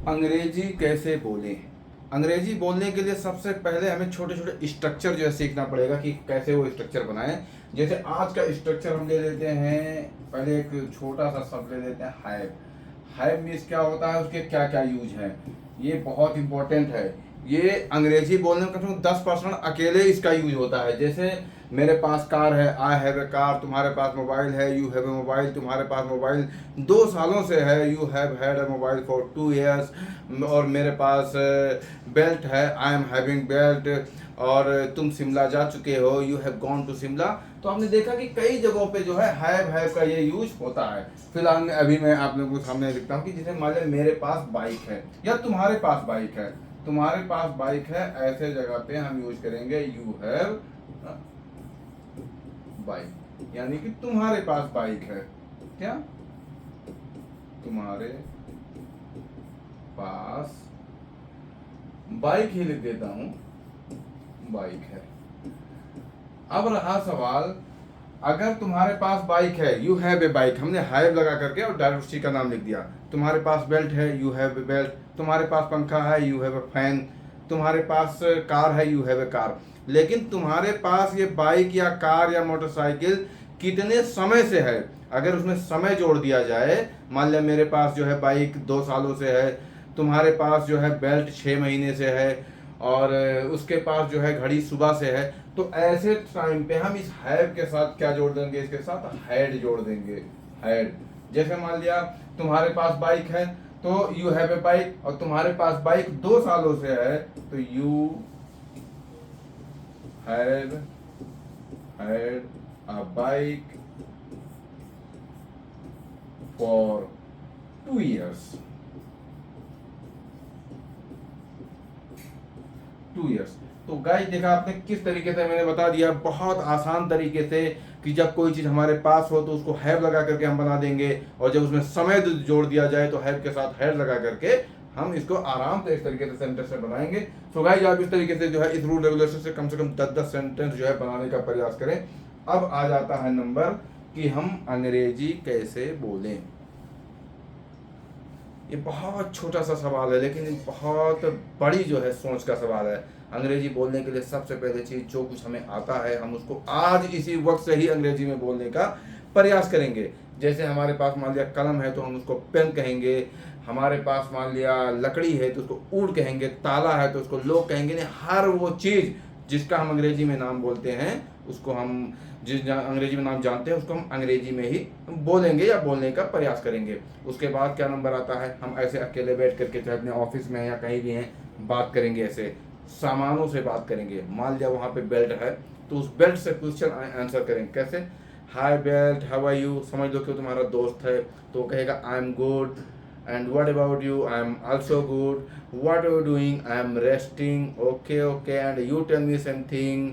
अंग्रेजी कैसे बोलें। अंग्रेजी बोलने के लिए सबसे पहले हमें छोटे छोटे स्ट्रक्चर जो है सीखना पड़ेगा कि कैसे वो स्ट्रक्चर बनाएं। जैसे आज का स्ट्रक्चर हम ले लेते हैं, पहले एक छोटा सा शब्द ले लेते हैं हैव। हैव मीन्स क्या होता है, उसके क्या क्या यूज हैं, ये बहुत इंपॉर्टेंट है। ये अंग्रेजी बोलने में कम से कम 10% अकेले इसका यूज होता है। जैसे मेरे पास कार है, आई हैव ए कार, तुम्हारे पास मोबाइल है, यू हैव ए मोबाइल, तुम्हारे पास मोबाइल 2 सालों से है, you have had a mobile for 2 years। और मेरे पास बेल्ट है, आई एम हैविंग बेल्ट। और तुम शिमला जा चुके हो, you have gone to Shimla. तो हमने देखा कि कई जगहों पे जो है हैव का ये यूज होता है। फिलहाल में अभी मैं आप लोगों के सामने लिखता हूँ कि जैसे मान लीजिए मेरे पास बाइक है या तुम्हारे पास बाइक है, तुम्हारे पास बाइक है, ऐसे जगह पे हम यूज करेंगे यू हैव बाइक, यानी कि तुम्हारे पास बाइक है। क्या तुम्हारे पास बाइक ही लिख देता हूं, बाइक है। अब रहा सवाल, अगर तुम्हारे पास बाइक है, यू हैव ए बाइक, हमने हैव लगा करके और डायरेक्ट उसी का नाम लिख दिया। तुम्हारे पास बेल्ट है, यू हैव ए बेल्ट। तुम्हारे पास पंखा है, यू हैव ए फैन। तुम्हारे पास कार है, यू हैव ए कार। लेकिन तुम्हारे पास ये बाइक या कार या मोटरसाइकिल कितने समय से है, अगर उसमें समय जोड़ दिया जाए, मान लिया मेरे पास जो है बाइक 2 सालों से है, तुम्हारे पास जो है बेल्ट 6 महीने से है, और उसके पास जो है घड़ी सुबह से है, तो ऐसे टाइम पे हम इस हैव के साथ क्या जोड़ देंगे, इसके साथ हैड जोड़ देंगे, हैड। जैसे मान लिया तुम्हारे पास बाइक है, तो यू हैव ए बाइक, और तुम्हारे पास बाइक 2 सालों से है, तो you have had a bike for 2 years। 2 years। तो गाइस देखा आपने किस तरीके से मैंने बता दिया, बहुत आसान तरीके से, कि जब कोई चीज हमारे पास हो तो उसको हैव लगा करके हम बना देंगे, और जब उसमें समय जोड़ दिया जाए तो हैव के साथ हैड लगा करके हम इसको आराम से इस तरीके से सेंटेंस में बनाएंगे। तो गाइस आप इस तरीके से जो है इस रूल रेगुलेशन से कम 10-10 सेंटेंस जो है बनाने का प्रयास करें। अब आ जाता है नंबर कि हम अंग्रेजी कैसे बोलें। ये बहुत छोटा सा सवाल है, लेकिन बहुत बड़ी जो है सोच का सवाल है। अंग्रेजी बोलने के लिए सबसे पहले चीज जो कुछ हमें आता है, हम उसको आज इसी वक्त से ही अंग्रेजी में बोलने का प्रयास करेंगे। जैसे हमारे पास मान लिया कलम है तो हम उसको पेन कहेंगे, हमारे पास मान लिया लकड़ी है तो उसको ऊड कहेंगे, ताला है तो उसको लोग कहेंगे। नहीं, हर वो चीज जिसका हम अंग्रेजी में नाम बोलते हैं, उसको हम जिस अंग्रेजी में नाम जानते हैं उसको हम अंग्रेजी में ही बोलेंगे या बोलने का प्रयास करेंगे। उसके बाद क्या नंबर आता है, हम ऐसे अकेले बैठ करके चाहे अपने ऑफिस में या कहीं भी हैं बात करेंगे, ऐसे सामानों से बात करेंगे। मान लिया वहाँ पे बेल्ट है तो उस बेल्ट से क्वेश्चन आंसर करेंगे। कैसे, हाय बेल्ट, हाउ आर यू। समझ लो कि तुम्हारा दोस्त है तो वो कहेगा I am good, and what about you, I am also good, what are you doing, I am resting, okay okay, and you tell me something,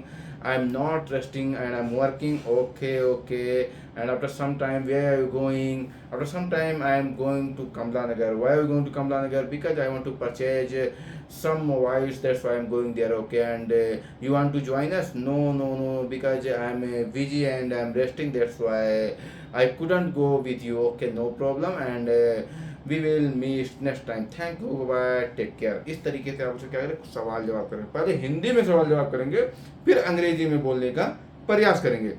I am not resting and I am working, okay okay, and after some time where are you going, after some time I am going to Kamla Nagar, why are you going to Kamla Nagar, because I want to purchase some mobiles, that's why I am going there, okay, and you want to join us, no no no, because I am busy and I am resting, that's why I couldn't go with you, okay no problem, and we will meet next time, thank you, bye, take care. इस तरीके से आप उसे क्या करें, सवाल जवाब करेंगे। पहले हिंदी में सवाल जवाब करेंगे, फिर अंग्रेजी में बोलने का प्रयास करेंगे।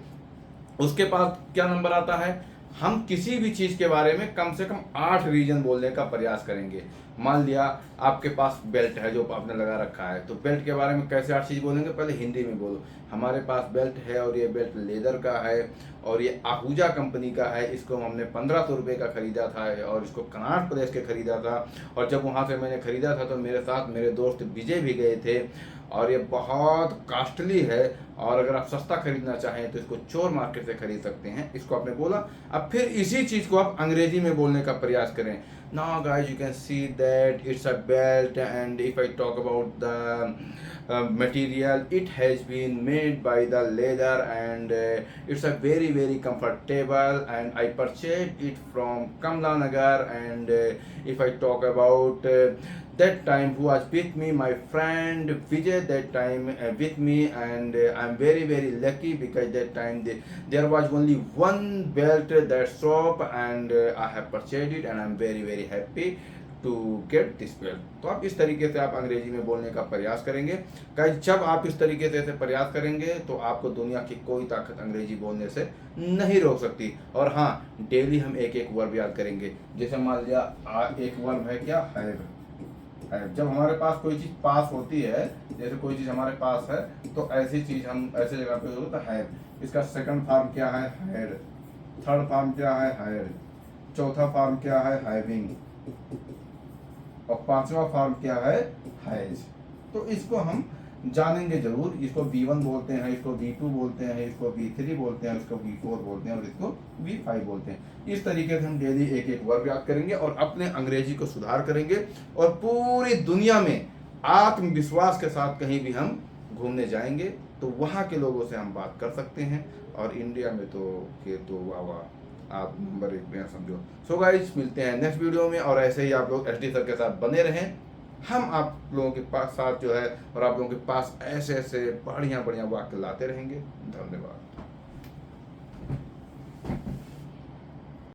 उसके बाद क्या नंबर आता है, हम किसी भी चीज के बारे में कम से कम 8 रीजन बोलने का प्रयास करेंगे। मान लिया आपके पास बेल्ट है जो आपने लगा रखा है, तो बेल्ट के बारे में कैसे 8 चीज बोलेंगे, पहले हिंदी में बोलो। हमारे पास बेल्ट है और ये बेल्ट लेदर का है और ये आहूजा कंपनी का है, इसको हमने 1500 रुपये का खरीदा था और इसको कनाट प्लेस के खरीदा था, और जब वहाँ से मैंने खरीदा था तो मेरे साथ मेरे दोस्त विजय भी गए थे, और ये बहुत कॉस्टली है, और अगर आप सस्ता खरीदना चाहें तो इसको चोर मार्केट से खरीद सकते हैं। इसको आपने बोला। अब फिर इसी चीज़ को आप अंग्रेजी में बोलने का प्रयास करें। Now guys you can see that it's a belt, and if I talk about the material, it has been made by the leather, and it's a very comfortable, and I purchased it from Kamla Nagar, and if I talk about that time who was with me, my friend Vijay that time with me, and I'm very lucky because that time there was only one belt that shop, and I have purchased it and I'm very happy to get this well. तो आप इस तरीके से आप अंग्रेजी में बोलने का प्रयास करेंगे। गाइस जब आप इस तरीके से प्रयास करेंगे तो आपको दुनिया की कोई ताकत अंग्रेजी बोलने से नहीं रोक सकती। और हाँ, डेली हम एक एक वर्ब याद करेंगे। जैसे मान लिया एक वर्ब है क्या, हैव। जब हमारे पास कोई चीज़ पास होती है, जैसे कोई चीज़ हमारे पास है, तो ऐसी चीज़ हम ऐसे जगह पे हो तो हैव। इसका सेकंड फॉर्म क्या है, हैड। थर्ड फॉर्म क्या है, हैड। चौथा फॉर्म क्या है, हैविंग। और पांचवा फॉर्म क्या है, हैज। तो इसको हम जानेंगे जरूर। इसको V1 बोलते हैं, इसको V2 बोलते हैं, इसको V3 बोलते हैं, इसको V4 बोलते हैं और इसको V5 बोलते हैं। इस तरीके से हम डेली एक एक वर्ब याद करेंगे और अपने अंग्रेजी को सुधार करेंगे। और पूरी दुनिया में आत्मविश्वास के साथ कहीं भी हम घूमने जाएंगे तो वहाँ के लोगों से हम बात कर सकते हैं। और इंडिया में तो ये तो वाह वाह, आप नंबर 1 में समझो। सो गाइस, मिलते हैं नेक्स्ट वीडियो में और ऐसे ही आप लोग SD सर के साथ बने रहें। हम आप लोगों के पास साथ जो है और आप लोगों के पास ऐसे ऐसे बढ़िया बढ़िया वाक्य लाते रहेंगे। धन्यवाद।